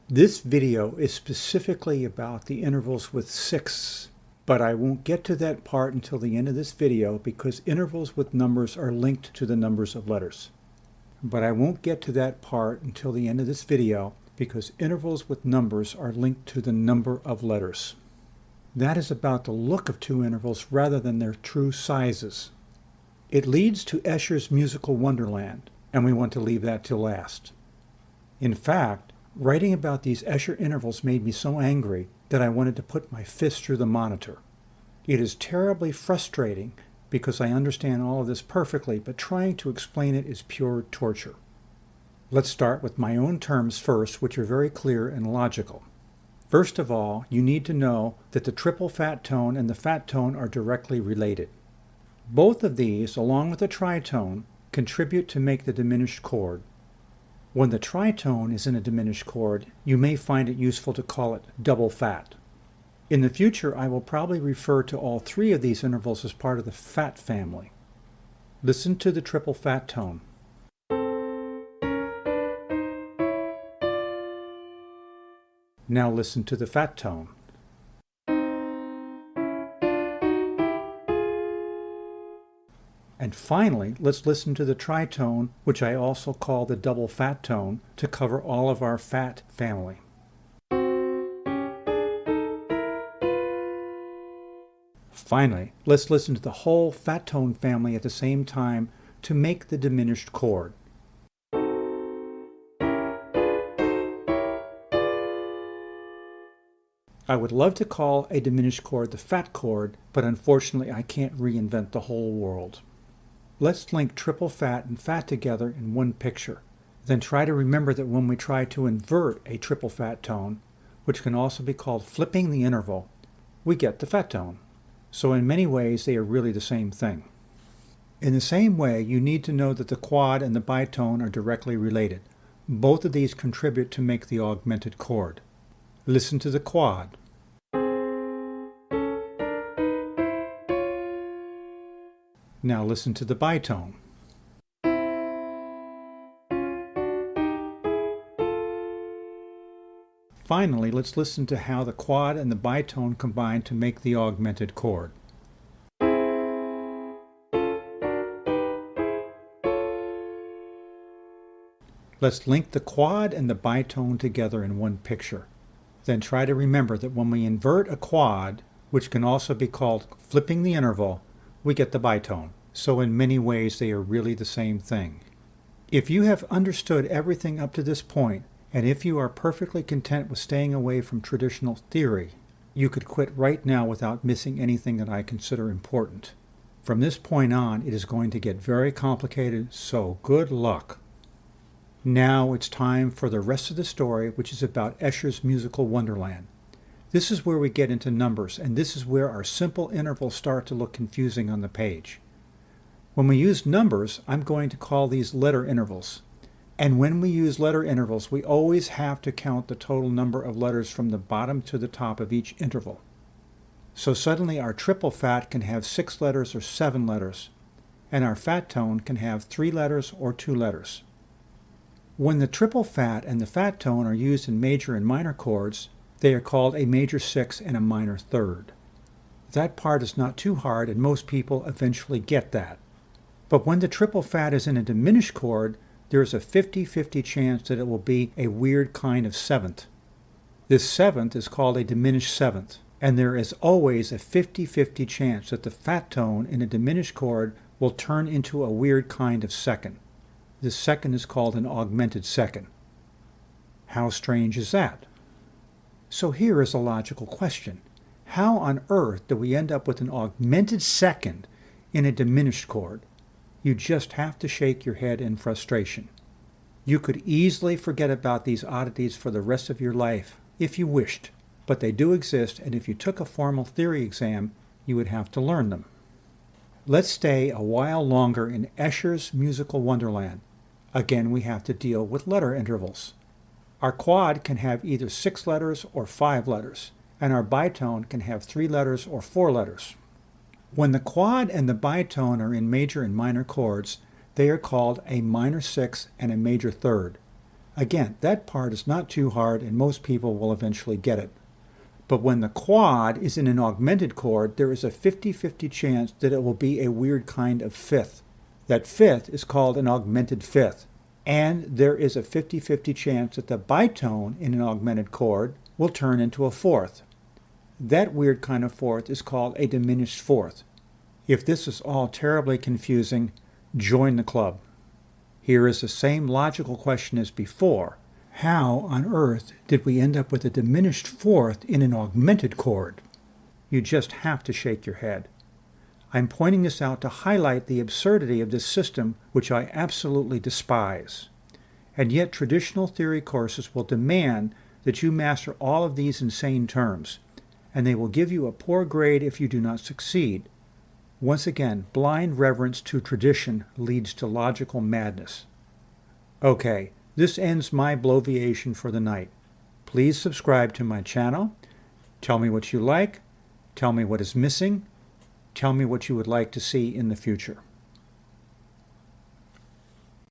This video is specifically about the intervals with sixths, but I won't get to that part until the end of this video because intervals with numbers are linked to the numbers of letters. But I won't get to that part until the end of this video because intervals with numbers are linked to the number of letters. That is about the look of two intervals rather than their true sizes. It leads to Escher's musical wonderland, and we want to leave that till last. In fact, writing about these Escher intervals made me so angry that I wanted to put my fist through the monitor. It is terribly frustrating because I understand all of this perfectly, but trying to explain it is pure torture. Let's start with my own terms first, which are very clear and logical. First of all, you need to know that the triple fat tone and the fat tone are directly related. Both of these, along with the tritone, contribute to make the diminished chord. When the tritone is in a diminished chord, you may find it useful to call it double fat. In the future, I will probably refer to all three of these intervals as part of the fat family. Listen to the triple fat tone. Now listen to the fat tone. And finally, let's listen to the tritone, which I also call the double fat tone, to cover all of our fat family. Finally, let's listen to the whole fat tone family at the same time to make the diminished chord. I would love to call a diminished chord the fat chord, but unfortunately I can't reinvent the whole world. Let's link triple fat and fat together in one picture. Then try to remember that when we try to invert a triple fat tone, which can also be called flipping the interval, we get the fat tone. So in many ways they are really the same thing. In the same way, you need to know that the quad and the bitone are directly related. Both of these contribute to make the augmented chord. Listen to the quad. Now listen to the bitone. Finally, let's listen to how the quad and the bitone combine to make the augmented chord. Let's link the quad and the bitone together in one picture. Then try to remember that when we invert a quad, which can also be called flipping the interval, we get the bitone. So in many ways they are really the same thing. If you have understood everything up to this point, and if you are perfectly content with staying away from traditional theory, you could quit right now without missing anything that I consider important. From this point on, it is going to get very complicated, so good luck. Now it's time for the rest of the story, which is about Escher's musical wonderland. This is where we get into numbers, and this is where our simple intervals start to look confusing on the page. When we use numbers, I'm going to call these letter intervals. And when we use letter intervals, we always have to count the total number of letters from the bottom to the top of each interval. So suddenly our triple fat can have 6 letters or 7 letters, and our fat tone can have 3 letters or 2 letters. When the triple fat and the fat tone are used in major and minor chords, they are called a major 6 and a minor 3rd. That part is not too hard, and most people eventually get that. But when the triple fat is in a diminished chord, there is a 50-50 chance that it will be a weird kind of 7th. This 7th is called a diminished 7th, and there is always a 50-50 chance that the fat tone in a diminished chord will turn into a weird kind of 2nd. This 2nd is called an augmented 2nd. How strange is that? So here is a logical question. How on earth do we end up with an augmented 2nd in a diminished chord? You just have to shake your head in frustration. You could easily forget about these oddities for the rest of your life, if you wished, but they do exist, and if you took a formal theory exam, you would have to learn them. Let's stay a while longer in Escher's musical wonderland. Again, we have to deal with letter intervals. Our quad can have either 6 letters or 5 letters, and our bitone can have 3 letters or 4 letters. When the quad and the bitone are in major and minor chords, they are called a minor 6 and a major 3rd. Again, that part is not too hard and most people will eventually get it. But when the quad is in an augmented chord, there is a 50-50 chance that it will be a weird kind of fifth. That fifth is called an augmented fifth. And there is a 50-50 chance that the bitone in an augmented chord will turn into a fourth. That weird kind of fourth is called a diminished fourth. If this is all terribly confusing, join the club. Here is the same logical question as before. How on earth did we end up with a diminished fourth in an augmented chord? You just have to shake your head. I'm pointing this out to highlight the absurdity of this system, which I absolutely despise. And yet traditional theory courses will demand that you master all of these insane terms, and they will give you a poor grade if you do not succeed. Once again, blind reverence to tradition leads to logical madness. Okay, this ends my bloviation for the night. Please subscribe to my channel. Tell me what you like. Tell me what is missing. Tell me what you would like to see in the future.